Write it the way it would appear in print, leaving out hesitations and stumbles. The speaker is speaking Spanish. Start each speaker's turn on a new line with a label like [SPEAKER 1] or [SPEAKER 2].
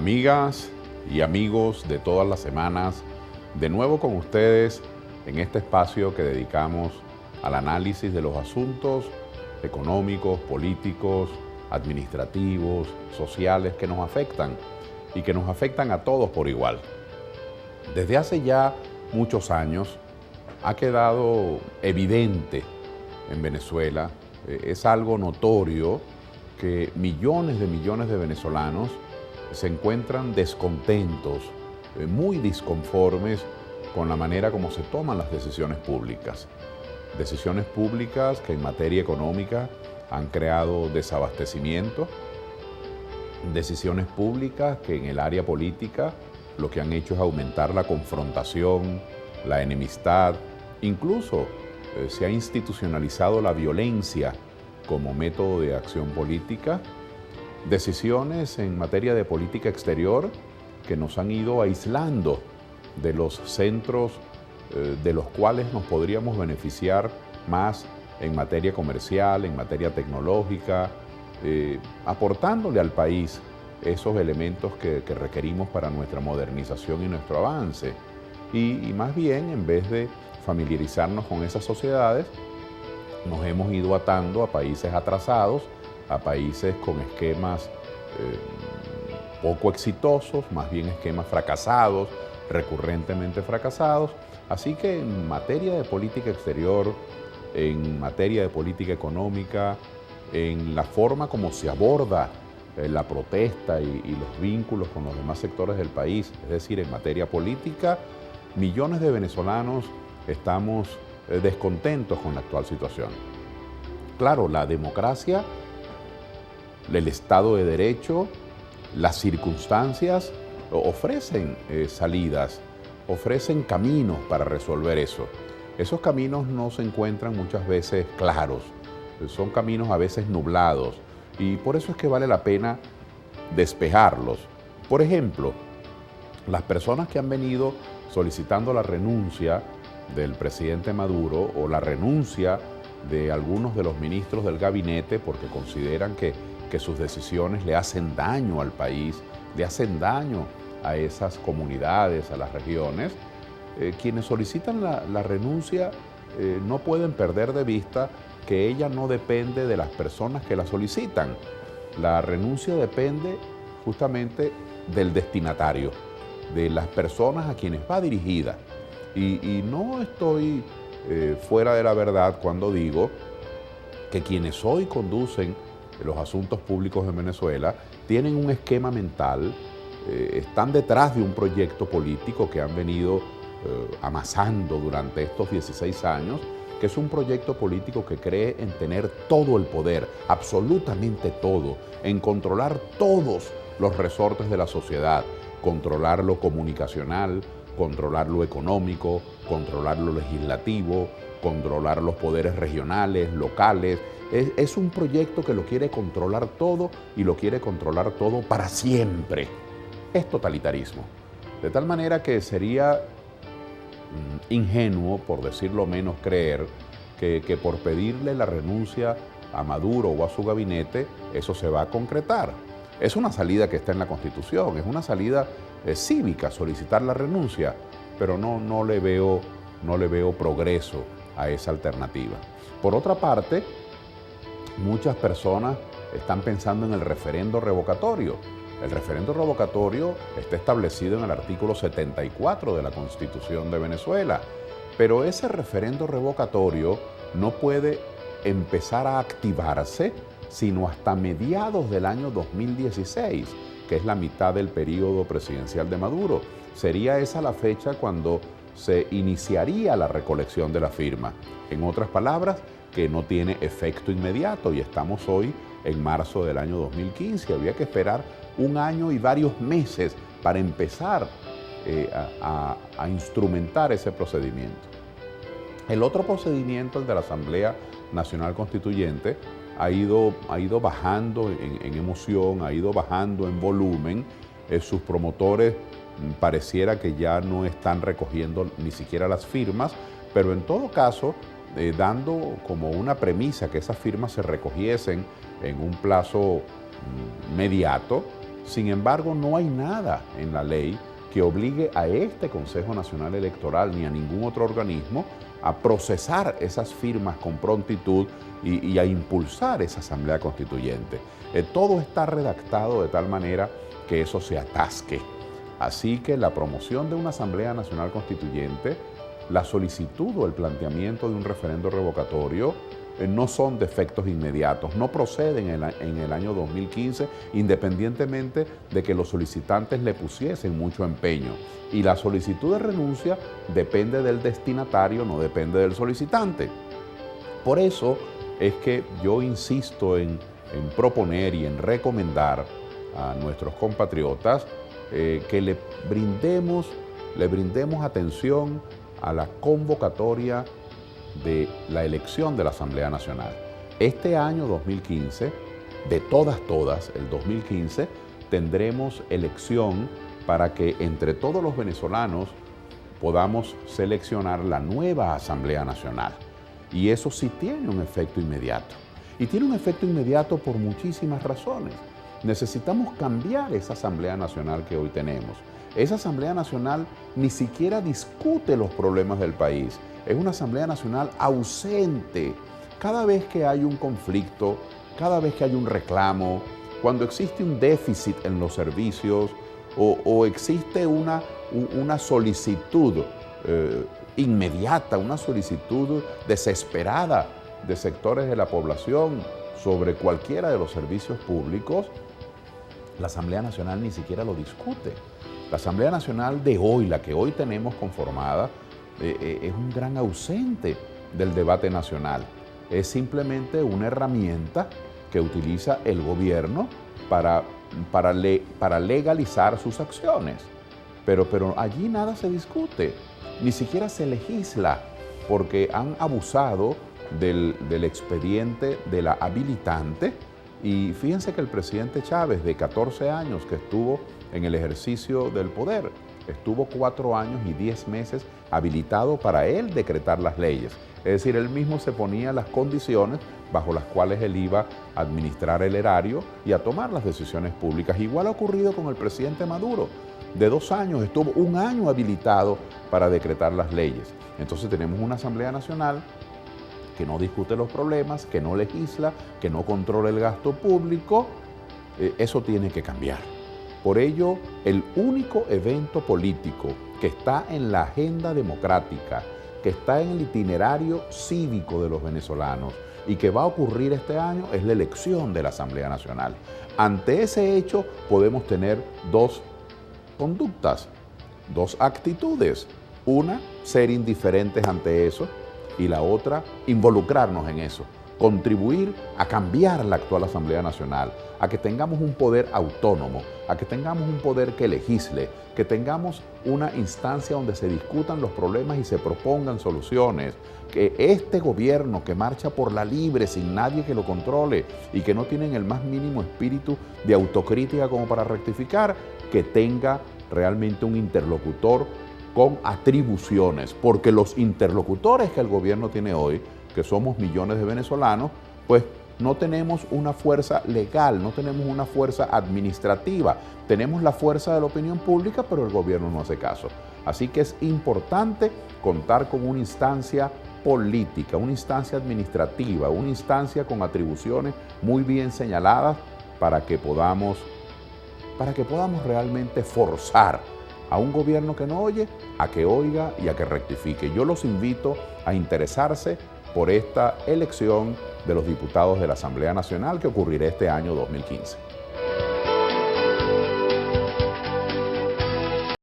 [SPEAKER 1] Amigas y amigos de todas las semanas, de nuevo con ustedes en este espacio que dedicamos al análisis de los asuntos económicos, políticos, administrativos, sociales que nos afectan y que nos afectan a todos por igual. Desde hace ya muchos años ha quedado evidente en Venezuela, es algo notorio que millones de venezolanos se encuentran descontentos, muy disconformes con la manera como se toman las decisiones públicas. Decisiones públicas que en materia económica han creado desabastecimiento, decisiones públicas que en el área política lo que han hecho es aumentar la confrontación, la enemistad, incluso se ha institucionalizado la violencia como método de acción política. Decisiones en materia de política exterior que nos han ido aislando de los centros de los cuales nos podríamos beneficiar más en materia comercial, en materia tecnológica, aportándole al país esos elementos que requerimos para nuestra modernización y nuestro avance. Y más bien, en vez de familiarizarnos con esas sociedades, nos hemos ido atando a países atrasados, a países con esquemas poco exitosos, más bien esquemas fracasados, recurrentemente fracasados. Así que en materia de política exterior, en materia de política económica, en la forma como se aborda la protesta y los vínculos con los demás sectores del país, es decir, en materia política, millones de venezolanos estamos descontentos con la actual situación. Claro, la democracia, el Estado de Derecho, las circunstancias ofrecen salidas, ofrecen caminos para resolver eso. Esos caminos no se encuentran muchas veces claros, son caminos a veces nublados y por eso es que vale la pena despejarlos. Por ejemplo, las personas que han venido solicitando la renuncia del presidente Maduro o la renuncia de algunos de los ministros del gabinete porque consideran que sus decisiones le hacen daño al país, le hacen daño a esas comunidades, a las regiones, quienes solicitan la renuncia no pueden perder de vista que ella no depende de las personas que la solicitan. La renuncia depende justamente del destinatario, de las personas a quienes va dirigida. Y no estoy fuera de la verdad cuando digo que quienes hoy conducen los asuntos públicos en Venezuela tienen un esquema mental, están detrás de un proyecto político que han venido amasando durante estos 16 años, que es un proyecto político que cree en tener todo el poder, absolutamente todo, en controlar todos los resortes de la sociedad, controlar lo comunicacional, controlar lo económico, controlar lo legislativo, controlar los poderes regionales, locales. Es un proyecto que lo quiere controlar todo y lo quiere controlar todo para siempre. Es totalitarismo. De tal manera que sería ingenuo, por decirlo menos, creer que por pedirle la renuncia a Maduro o a su gabinete, eso se va a concretar. Es una salida que está en la Constitución, es una salida cívica solicitar la renuncia, pero no le veo progreso a esa alternativa. Por otra parte, muchas personas están pensando en el referendo revocatorio. El referendo revocatorio está establecido en el artículo 74 de la Constitución de Venezuela, pero ese referendo revocatorio no puede empezar a activarse sino hasta mediados del año 2016, que es la mitad del periodo presidencial de Maduro. Sería esa la fecha cuando se iniciaría la recolección de la firma. En otras palabras, que no tiene efecto inmediato y estamos hoy en marzo del año 2015. Había que esperar un año y varios meses para empezar a instrumentar ese procedimiento. El otro procedimiento, el de la Asamblea Nacional Constituyente, ha ido bajando en emoción, ha ido bajando en volumen. Sus promotores pareciera que ya no están recogiendo ni siquiera las firmas, pero en todo caso, dando como una premisa que esas firmas se recogiesen en un plazo inmediato, Sin embargo, no hay nada en la ley que obligue a este Consejo Nacional Electoral ni a ningún otro organismo a procesar esas firmas con prontitud y a impulsar esa Asamblea Constituyente. Todo está redactado de tal manera que eso se atasque. Así que la promoción de una Asamblea Nacional Constituyente, la solicitud o el planteamiento de un referendo revocatorio no son de efectos inmediatos, no proceden en el año 2015, independientemente de que los solicitantes le pusiesen mucho empeño. Y la solicitud de renuncia depende del destinatario, no depende del solicitante. Por eso es que yo insisto en proponer y en recomendar a nuestros compatriotas que le brindemos atención a la convocatoria de la elección de la Asamblea Nacional. Este año 2015, de todas, el 2015, tendremos elección para que entre todos los venezolanos podamos seleccionar la nueva Asamblea Nacional. Y eso sí tiene un efecto inmediato. Y tiene un efecto inmediato por muchísimas razones. Necesitamos cambiar esa Asamblea Nacional que hoy tenemos. Esa Asamblea Nacional ni siquiera discute los problemas del país. Es una Asamblea Nacional ausente. Cada vez que hay un conflicto, cada vez que hay un reclamo, cuando existe un déficit en los servicios o existe una solicitud inmediata, una solicitud desesperada de sectores de la población sobre cualquiera de los servicios públicos, la Asamblea Nacional ni siquiera lo discute. La Asamblea Nacional de hoy, la que hoy tenemos conformada, es un gran ausente del debate nacional. Es simplemente una herramienta que utiliza el gobierno para legalizar sus acciones. Pero allí nada se discute, ni siquiera se legisla, porque han abusado del expediente de la habilitante. Y fíjense que el presidente Chávez, de 14 años que estuvo en el ejercicio del poder, estuvo 4 años y 10 meses habilitado para él decretar las leyes. Es decir, él mismo se ponía las condiciones bajo las cuales él iba a administrar el erario y a tomar las decisiones públicas. Igual ha ocurrido con el presidente Maduro. De 2 años estuvo 1 año habilitado para decretar las leyes. Entonces tenemos una Asamblea Nacional que no discute los problemas, que no legisla, que no controla el gasto público. Eso tiene que cambiar. Por ello, el único evento político que está en la agenda democrática, que está en el itinerario cívico de los venezolanos y que va a ocurrir este año es la elección de la Asamblea Nacional. Ante ese hecho podemos tener 2 conductas, 2 actitudes. Una, ser indiferentes ante eso, y la otra, involucrarnos en eso, contribuir a cambiar la actual Asamblea Nacional, a que tengamos un poder autónomo, a que tengamos un poder que legisle, que tengamos una instancia donde se discutan los problemas y se propongan soluciones, que este gobierno que marcha por la libre sin nadie que lo controle y que no tienen el más mínimo espíritu de autocrítica como para rectificar, que tenga realmente un interlocutor con atribuciones, porque los interlocutores que el gobierno tiene hoy, que somos millones de venezolanos, pues no tenemos una fuerza legal, no tenemos una fuerza administrativa, tenemos la fuerza de la opinión pública, pero el gobierno no hace caso. Así que es importante contar con una instancia política, una instancia administrativa, una instancia con atribuciones muy bien señaladas para que podamos realmente forzar a un gobierno que no oye, a que oiga y a que rectifique. Yo los invito a interesarse por esta elección de los diputados de la Asamblea Nacional que ocurrirá este año 2015.